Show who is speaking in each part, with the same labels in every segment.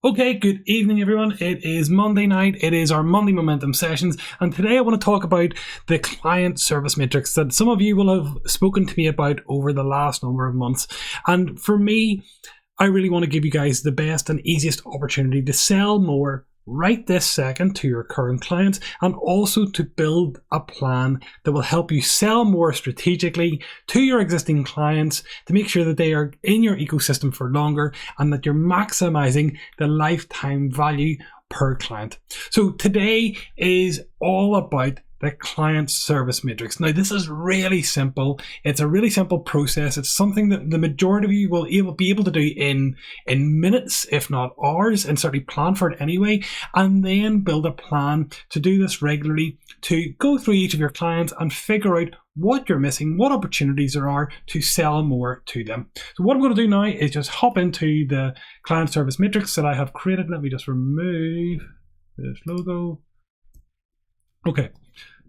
Speaker 1: Okay, good evening everyone. It is Monday night. It is our Monday Momentum sessions, and today I want to talk about the client service matrix that some of you will have spoken to me about over the last number of months. And for me, I really want to give you guys the best and easiest opportunity to sell more right this second to your current clients, and also to build a plan that will help you sell more strategically to your existing clients to make sure that they are in your ecosystem for longer and that you're maximizing the lifetime value per client. So today is all about the client service matrix. Now, this is really simple. It's a really simple process. It's something that the majority of you will be able to do in minutes, if not hours, and certainly plan for it anyway, and then build a plan to do this regularly, to go through each of your clients and figure out what you're missing, what opportunities there are to sell more to them. So what I'm going to do now is just hop into the client service matrix that I have created. Let me just remove this logo. Okay.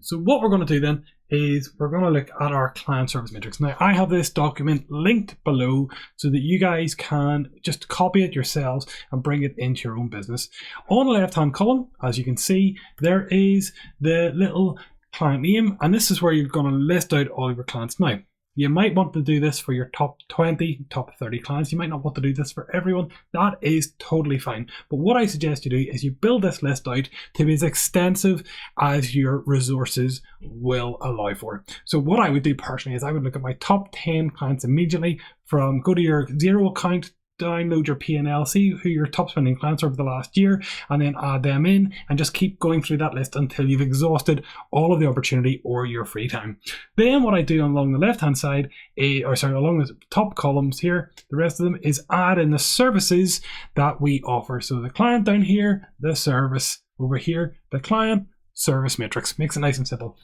Speaker 1: So what we're going to do then is we're going to look at our client service matrix. Now, I have this document linked below so that you guys can just copy it yourselves and bring it into your own business. On the left-hand column, as you can see, there is the little client name, and this is where you're going to list out all of your clients. Now, you might want to do this for your top 20, top 30 clients. You might not want to do this for everyone. That is totally fine. But what I suggest you do is you build this list out to be as extensive as your resources will allow for. So what I would do personally is I would look at my top 10 clients immediately, go to your Zero account, download your P&L, see who your top spending clients are over the last year, and then add them in, and just keep going through that list until you've exhausted all of the opportunity or your free time. Then what I do along the left hand side, along the top columns here, the rest of them, is add in the services that we offer. So the client down here, the service over here, the client service matrix. Makes it nice and simple.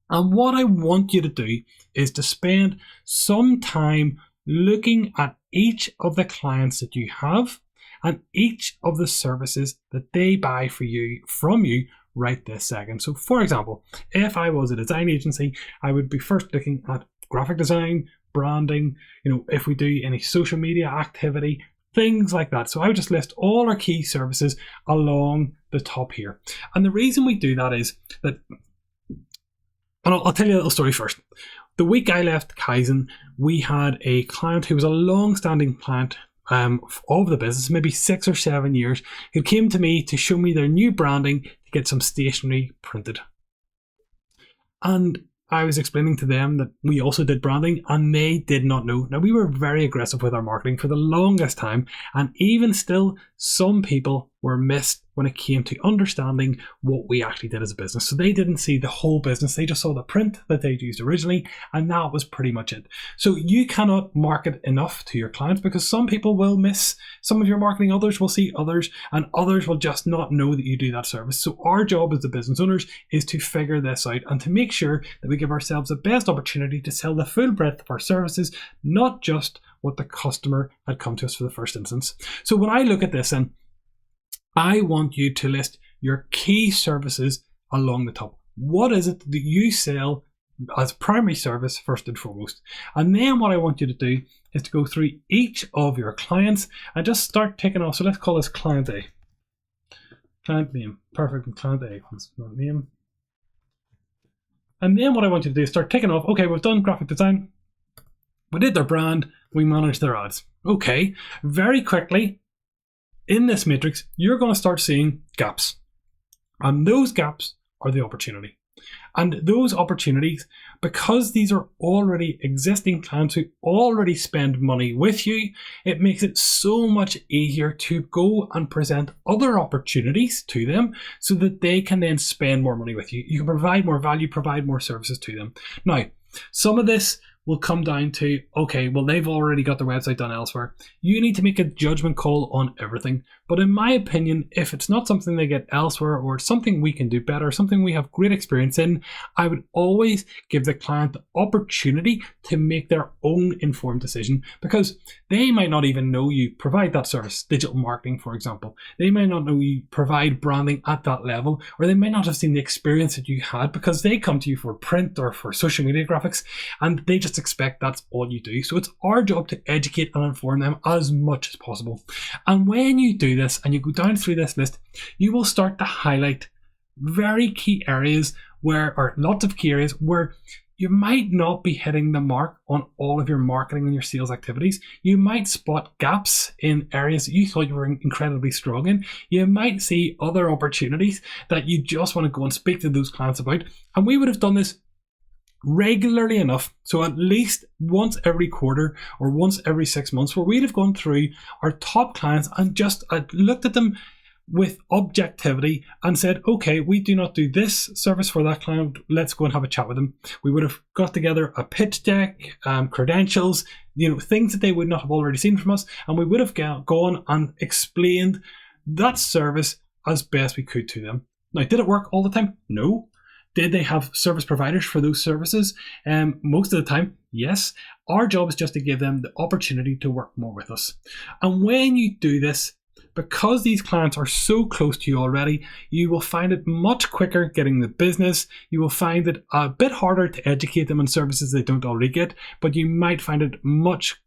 Speaker 1: And what I want you to do is to spend some time looking at each of the clients that you have and each of the services that they buy from you right this second. So for example, if I was a design agency, I would be first looking at graphic design, branding, if we do any social media activity, things like that. So I would just list all our key services along the top here. And the reason we do that is that, and I'll tell you a little story first. The week I left Kaizen, we had a client who was a long-standing client of the business, maybe 6 or 7 years, who came to me to show me their new branding to get some stationery printed. And I was explaining to them that we also did branding, and they did not know. Now, we were very aggressive with our marketing for the longest time, and even still, some people were missed when it came to understanding what we actually did as a business. So they didn't see the whole business. They just saw the print that they'd used originally, and that was pretty much it. So you cannot market enough to your clients, because some people will miss some of your marketing, others will see others, and others will just not know that you do that service. So our job as the business owners is to figure this out and to make sure that we give ourselves the best opportunity to sell the full breadth of our services, not just what the customer had come to us for the first instance. So when I look at this, and I want you to list your key services along the top. What is it that you sell as primary service first and foremost? And then what I want you to do is to go through each of your clients and just start ticking off. So let's call this client A. Client name. Perfect. Client A. That's not name. And then what I want you to do is start ticking off. Okay, we've done graphic design. We did their brand. We managed their ads. Okay. Very quickly, in this matrix, you're going to start seeing gaps. And those gaps are the opportunity. And those opportunities, because these are already existing clients who already spend money with you, it makes it so much easier to go and present other opportunities to them so that they can then spend more money with you. You can provide more value, provide more services to them. Now, some of this will come down to, okay, well, they've already got their website done elsewhere. You need to make a judgment call on everything. But in my opinion, if it's not something they get elsewhere, or it's something we can do better, something we have great experience in, I would always give the client the opportunity to make their own informed decision, because They might not even know you provide that service, digital marketing, for example. They might not know you provide branding at that level, or they might not have seen the experience that you had because they come to you for print or for social media graphics, and they just expect that's all you do. So it's our job to educate and inform them as much as possible. And when you do this and you go down through this list, you will start to highlight very key areas or lots of key areas where you might not be hitting the mark on all of your marketing and your sales activities. You might spot gaps in areas that you thought you were incredibly strong in. You might see other opportunities that you just want to go and speak to those clients about. And we would have done this regularly enough, so at least once every quarter or once every 6 months, where we'd have gone through our top clients and just looked at them with objectivity and said, okay, we do not do this service for that client, let's go and have a chat with them. We would have got together a pitch deck, credentials, things that they would not have already seen from us, and we would have gone and explained that service as best we could to them. Now, did it work all the time? No. Did they have service providers for those services? Most of the time, yes. Our job is just to give them the opportunity to work more with us. And when you do this, because these clients are so close to you already, you will find it much quicker getting the business. You will find it a bit harder to educate them on services they don't already get, but you might find it much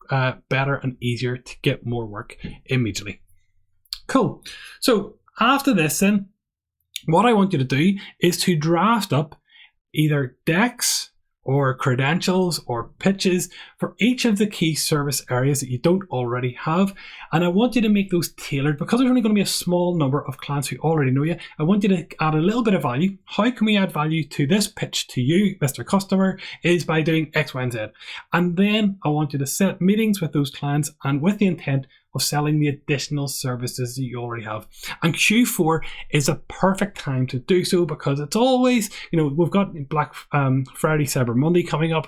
Speaker 1: better and easier to get more work immediately. Cool. So after this then, what I want you to do is to draft up either decks or credentials or pitches for each of the key service areas that you don't already have. And I want you to make those tailored, because there's only going to be a small number of clients who already know you. I want you to add a little bit of value. How can we add value to this pitch to you, Mr. Customer, is by doing X, Y, and Z. And then I want you to set meetings with those clients and with the intent of selling the additional services that you already have. And Q4 is a perfect time to do so, because it's always, we've got Black Friday, Cyber Monday coming up.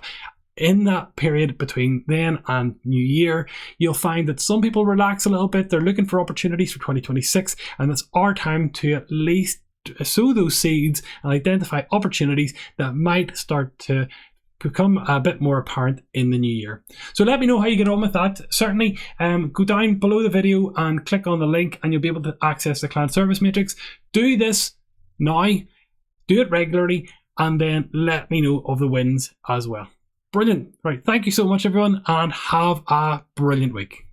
Speaker 1: In that period between then and New Year, you'll find that some people relax a little bit. They're looking for opportunities for 2026, and it's our time to at least sow those seeds and identify opportunities that might start to become a bit more apparent in the new year. So let me know how you get on with that. Certainly go down below the video and click on the link, and you'll be able to access the client service matrix. Do this now, do it regularly, and then let me know of the wins as well. Brilliant. Right, thank you so much everyone, and have a brilliant week.